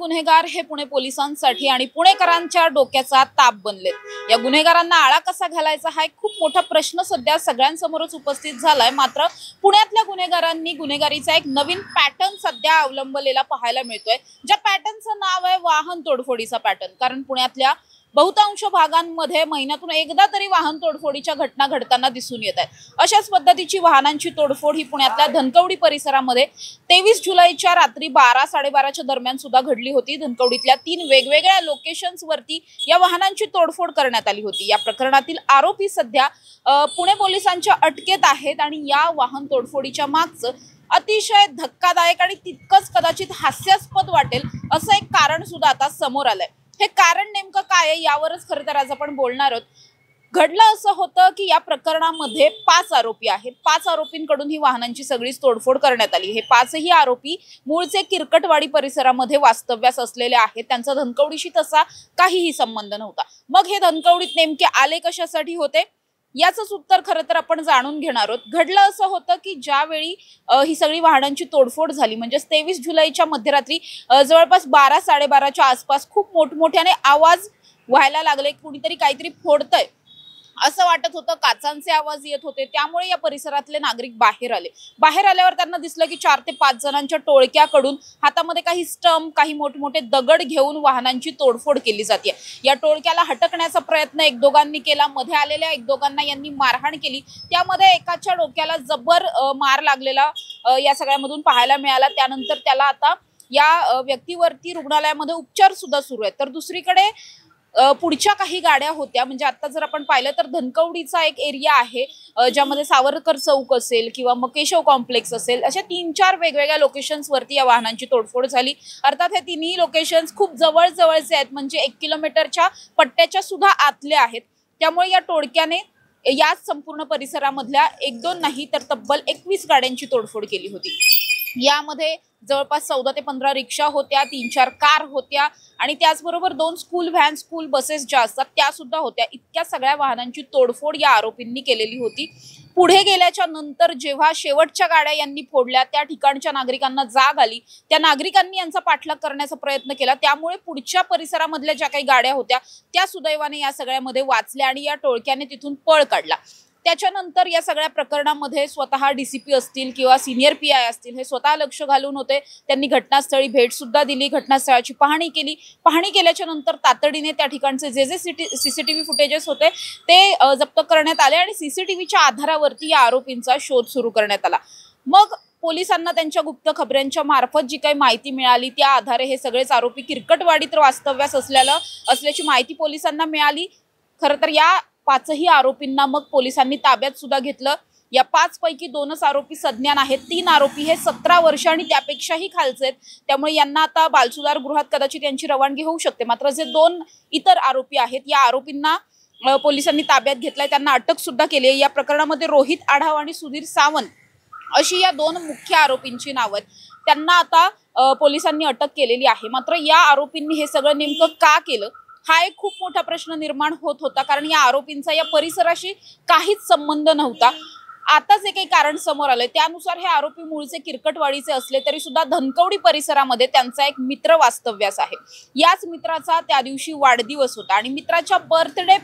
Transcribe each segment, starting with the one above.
गुन्हेगार हे पुणे पोलिसांसाठी आणि पुणेकरांच्या डोक्याचा ताप बनलेत। या गुन्हेगारांना आळा कसा घालायचा हा एक खूप मोठा प्रश्न सध्या सगळ्यांसमोरच उपस्थित झालाय। मात्र पुण्यातल्या गुन्हेगारांनी गुन्हेगारीचा एक नवीन पॅटर्न सध्या अवलंबलेला पाहायला मिळतोय, ज्या पॅटर्नचं नाव आहे वाहन तोडफोडीचा पॅटर्न। कारण पुण्यातल्या बहुतांश भागांमध्ये महिन्यातून एकदा तरी वाहन तोडफोडीच्या घटना घडताना दिसून येत आहेत। अशाच पद्धतीची वाहनांची तोडफोड ही पुण्यातल्या धनकवडी परिसरामध्ये 23 जुलैच्या रात्री 12-12:30च्या दरम्यान सुद्धा घडली होती। धनकवडीतल्या 3 वेगवेगळ्या लोकेशन्स वरती या वाहनांची तोडफोड करण्यात आली होती। या प्रकरणातील आरोपी सध्या पुणे पोलिसांच्या अटकेत आहेत आणि या वाहन तोडफोडीच्या मागचं अतिशय धक्कादायक आणि तितकंच कदाचित हास्यास्पद वाटेल असं एक कारण सुद्धा आता समोर आलंय। हे कारण नेमकं काय आहे यावरच खरं तर आज आपण बोलणार आहोत। घडलं असं होतं की या प्रकरणामध्ये 5 आरोपी आहेत। 5 आरोपींकडून ही वाहनांची सगळीच तोडफोड करण्यात आली। हे 5ही आरोपी मूळचे किरकटवाडी परिसरामध्ये वास्तव्यास असलेले आहेत। त्यांचा धनकवडीशी तसा काहीही संबंध नव्हता। मग हे धनकवडीत नेमके आले कशासाठी होते याचंच उत्तर खरं तर आपण जाणून घेणार आहोत। घडलं असं होतं की ज्यावेळी ही सगळी वाहनांची तोडफोड झाली म्हणजे 23 जुलैच्या मध्यरात्री जवळपास 12-12:30च्या आसपास खूप मोठमोठ्याने आवाज व्हायला लागले, कुणीतरी काहीतरी फोडतंय असं वाटत होतं, काचांचे आवाज येत होते। त्यामुळे या परिसरातले नागरिक बाहेर आले। बाहेर आल्यावर त्यांना दिसलं की 4 ते 5 जणांच्या टोळक्याकडून हातामध्ये काही स्टंप, काही मोठमोठे दगड घेऊन वाहनांची तोडफोड केली जाते। या टोळक्याला हटकण्याचा प्रयत्न एक दोघांनी केला। मध्ये आलेल्या एक दोघांना यांनी मारहाण केली। त्यामध्ये एकाच्या डोक्याला जबर मार लागलेला या सगळ्यामधून पाहायला मिळाला। त्यानंतर त्याला आता या व्यक्तीवरती रुग्णालयामध्ये उपचार सुद्धा सुरू आहेत। तर दुसरीकडे पुढच्या काही गाड्या होत्या म्हणजे आता जर आपण पाहिलं तर धनकवडीचा एक एरिया आहे ज्यामध्ये सावरकर चौक असेल किंवा मग केशव कॉम्प्लेक्स असेल, अशा 3-4 वेगवेगळ्या लोकेशन्स वरती या वाहनांची तोडफोड झाली। अर्थात हे तिन्ही लोकेशन्स खूप जवळचे आहेत, म्हणजे 1 किलोमीटरच्या पट्ट्याच्या सुद्धा आतले आहेत। त्यामुळे या टोळक्याने याच संपूर्ण परिसरामधल्या 1-2 नाही तर तब्बल 21 गाड्यांची तोडफोड केली होती। यामध्ये जवळपास 14 ते 15 रिक्षा होत्या, 3-4 कार होत्या आणि त्याचबरोबर 2 स्कूल व्हॅन, स्कूल बसेस ज्या असतात त्या सुद्धा होत्या। इतक्या सगळ्या वाहनांची तोडफोड या आरोपींनी केलेली होती। पुढे गेल्याच्या नंतर जेव्हा शेवटच्या गाड्या यांनी फोडल्या त्या ठिकाणच्या नागरिकांना जाग आली, त्या नागरिकांनी यांचा पाठलाग करण्याचा प्रयत्न केला। त्यामुळे पुढच्या परिसरामधल्या ज्या काही गाड्या होत्या त्या सुदैवाने या सगळ्यामध्ये वाचल्या आणि या टोळक्याने तिथून पळ काढला। त्याच्यानंतर या सगळ्या प्रकरणामध्ये स्वतः डीसीपी असतील किंवा सिनियर पीआय असतील हे स्वतः लक्ष घालून होते। त्यांनी घटनास्थळी भेट सुद्धा दिली, घटनास्थळाची पाहणी केली। पाहणी केल्याच्या नंतर तातडीने त्या ठिकाणचे जे सीसीटीव्ही फुटेजेस होते ते जप्त करण्यात आले आणि सीसीटीव्हीच्या आधारावरती या आरोपींचा शोध सुरू करण्यात आला। मग पोलिसांना त्यांच्या गुप्त खबऱ्यांच्या मार्फत जी काही माहिती मिळाली त्या आधारे हे सगळेच आरोपी किरकटवाडीत वास्तव्यास असल्याची माहिती पोलिसांना मिळाली। खरं तर या 5ही आरोपींना मग पोलिसांनी ताब्यात सुद्धा घेतलं। या 5 पैकी 2च आरोपी सज्ञान आहेत, 3 आरोपी हे 17 वर्ष आणि त्यापेक्षाही खालचे आहेत। त्यामुळे यांना आता बालसुधार गृहात कदाचित यांची रवानगी होऊ शकते। मात्र जे 2 इतर आरोपी आहेत या आरोपींना पोलिसांनी ताब्यात घेतलंय, त्यांना अटक सुद्धा केली आहे। या प्रकरणामध्ये रोहित आढाव आणि सुधीर सावंत अशी या 2 मुख्य आरोपींची नावं आहेत। त्यांना आता पोलिसांनी अटक केलेली आहे। मात्र या आरोपींनी हे सगळं नेमकं का केलं हा एक खूप मोठा प्रश्न निर्माण होत होता, कारण या आरोपींचा या परिसराशी काहीच संबंध नव्हता। आता जे काही कारण समोर आलंय त्यानुसार हे आरोपी मूळचे किरकटवाडीचे असले तरी सुद्धा धनकवडी परिसरामध्ये त्यांचा एक मित्र वास्तव्यास आहे। याच मित्राचा त्या दिवशी वाढदिवस होता आणि मित्राच्या बर्थडे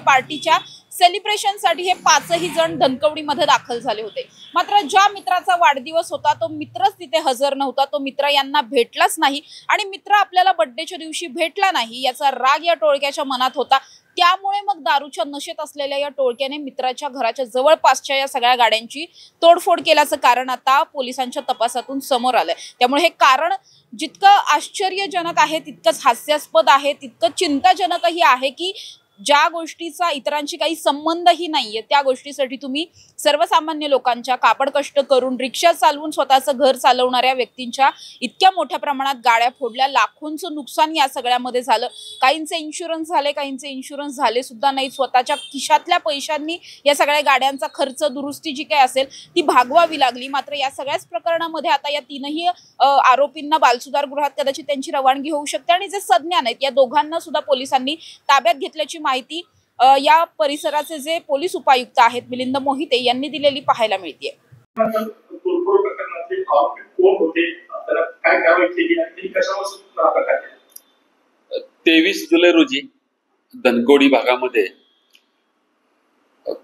पार्टीच्या सेलिब्रेशनसाठी हे 5ही जण धनकवडीमध्ये दाखल झाले होते। मात्र ज्या मित्राचा वाढदिवस होता तो मित्रच तिथे हजर नव्हता, तो मित्र यांना भेटलाच नाही आणि मित्र आपल्याला बर्थडेच्या दिवशी भेटला नाही याचा राग या टोळक्याच्या मनात होता। त्यामुळे मग दारूच्या नशेत असलेल्या या टोळक्याने मित्राच्या घराच्या जवळपासच्या या सगळ्या गाड्यांची तोडफोड केल्याचं कारण आता पोलिसांच्या तपासातून समोर आलंय। त्यामुळे हे कारण जितकं आश्चर्यजनक आहे तितकंच हास्यास्पद आहे, तितकं चिंताजनकही आहे की ज्या गोष्टीचा इतरांशी काही संबंधही नाहीये त्या गोष्टीसाठी तुम्ही सर्वसामान्य लोकांच्या कापड कष्ट करून रिक्षा चालवून स्वतःचं घर चालवणाऱ्या व्यक्तींच्या इतक्या मोठ्या प्रमाणात गाड्या फोडल्या, लाखोंचं नुकसान या सगळ्यामध्ये झालं। काहींचे इन्शुरन्स झाले, काहींचे इन्शुरन्स झाले सुद्धा नाही। स्वतःच्या खिशातल्या पैशांनी या सगळ्या गाड्यांचा खर्च, दुरुस्ती जी काही असेल ती भागवावी लागली। मात्र या सगळ्याच प्रकरणामध्ये आता या 3ही आरोपींना बालसुधार गृहात कदाचित त्यांची रवानगी होऊ शकते आणि जे सज्ञान आहेत या दोघांना सुद्धा पोलिसांनी ताब्यात घेतल्याची माहिती या परिसराचे जे पोलीस उपायुक्त आहेत मिलिंद मोहिते यांनी दिलेली पाहायला मिळते। त्याला काय कारवाई केली आणि त्यांनी कशावर हा प्रकार केला? 23 जुलै रोजी धनकवडी भागामध्ये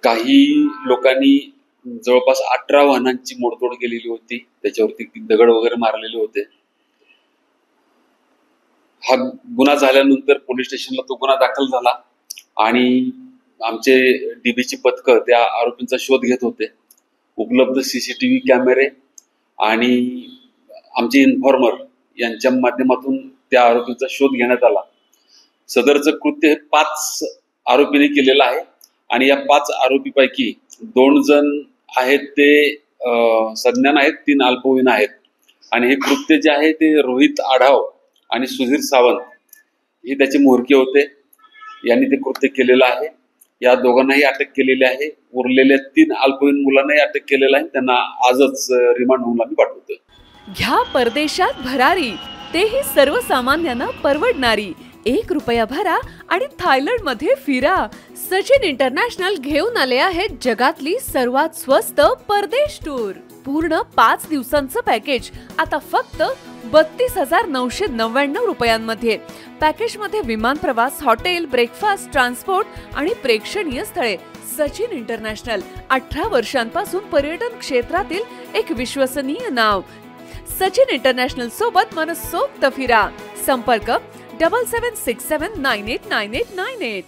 काही लोकांनी जवळपास 18 वाहनांची मोडतोड केलेली होती. त्याच्यावरती दगड वगैरे मारलेले होते. हा गुन्हा झाल्यानंतर पोलीस स्टेशनला तो गुन्हा दाखल झाला आणि आमचे डीबीची पथकं त्या आरोपींचा शोध घेत होते. उपलब्ध सीसीटीव्ही कॅमेरे आणि आमचे इन्फॉर्मर यांच्या माध्यमातून त्या आरोपींचा शोध घेण्यात आला. सदरचं कृत्य हे 5 आरोपींनी केलेलं आहे आणि या 5 आरोपीपैकी 2 जण आहेत ते संज्ञान आहेत, 3 अल्पवयीन आहेत. आणि हे कृत्य जे आहे ते रोहित आढाव आणि सुधीर सावंत हे त्याचे म्होरके होते. यांनी ते कृत्य केलेलं आहे. या दोघांनाही अटक केलेली आहे. उरलेल्या 3 अल्पवयीन मुलांनाही अटक केलेलं आहे. त्यांना आजच रिमांड होऊन आम्ही पाठवतोय. घ्या परदेशात भरारी, तेही सर्वसामान्यांना परवडणारी. 1 रुपया भरा आणि थायलंड मध्ये फिरा. सचिन इंटरनॅशनल घेऊन आले आहेत जगातली सर्वात स्वस्त परदेश टूर. पूर्ण 5 दिवसांचं पॅकेज आता फक्त 32,999 रुपयांमध्ये. पॅकेज मध्ये विमान प्रवास, हॉटेल, ब्रेकफास्ट, ट्रान्सपोर्ट आणि प्रेक्षणीय स्थळे. सचिन इंटरनॅशनल 18 वर्षांपासून पर्यटन क्षेत्रातील एक विश्वसनीय नाव. सचिन इंटरनॅशनल सोबत मनसोक्त फिरा. संपर्क 7767989898.